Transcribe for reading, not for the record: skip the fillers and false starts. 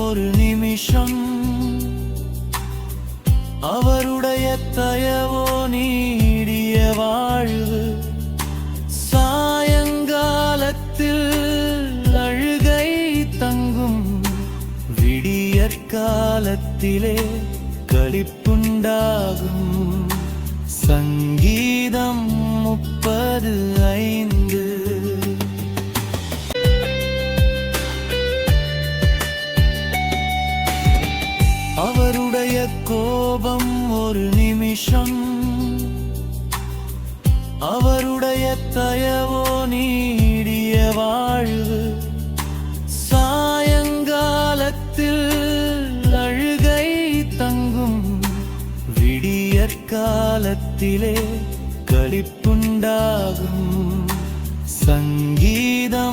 ஒரு நிமிஷம், அவருடைய தயவோ நீடிய வாழ்வு. சாயங்காலத்தில் அழுகை தங்கும், விடியற்காலத்திலே களிப்புண்டாகும். சங்கீதம் 30:5. அவருடைய கோபம் ஒரு நிமிஷம், அவருடைய தயவோ நீடிய வாழ்வு. சாயங்காலத்தில் அழுகை தங்கும், விடியற்காலத்திலே களிப்புண்டாகும். சங்கீதம்